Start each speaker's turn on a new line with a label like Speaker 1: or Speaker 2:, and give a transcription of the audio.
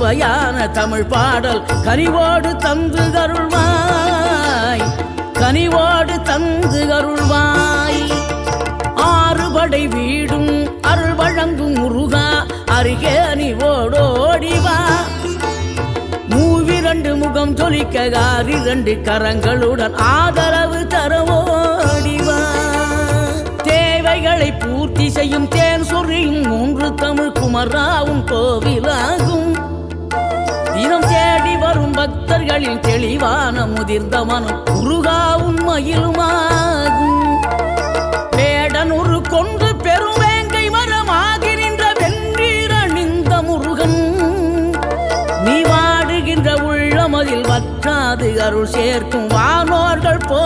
Speaker 1: சுவையான தமிழ் பாடல் கனிவோடு தந்து அருள்வாய், கனிவோடு தந்து அருள்வாய். ஆறுபடை வீடும் அருள் வழங்கும் முருகா, அருகே நீ ஓடோடிவா. மூவிரண்டு முகம் ஜொலிக்க ஆறிரண்டு கரங்களுடன் ஆதரவு தரவோடிவா. தேவைகளை பூர்த்தி செய்யும் தேன் சொரியும் மூன்று தமிழ் குமராவும் கோவிலாகும். தினம் தேடி வரும் பக்தர்களின் தெளிவான முதிர்ந்த மனம் முருகாவும் மயிலுமாகும். வேடனூறு கொண்டு பெருவேங்கை மரமாகி நின்ற வென்றீர் அணிந்த முருகன், நீ வாடுகின்ற உள்ளமதில் வற்றாது அருள் சேர்க்கும் வானோர்கள் போ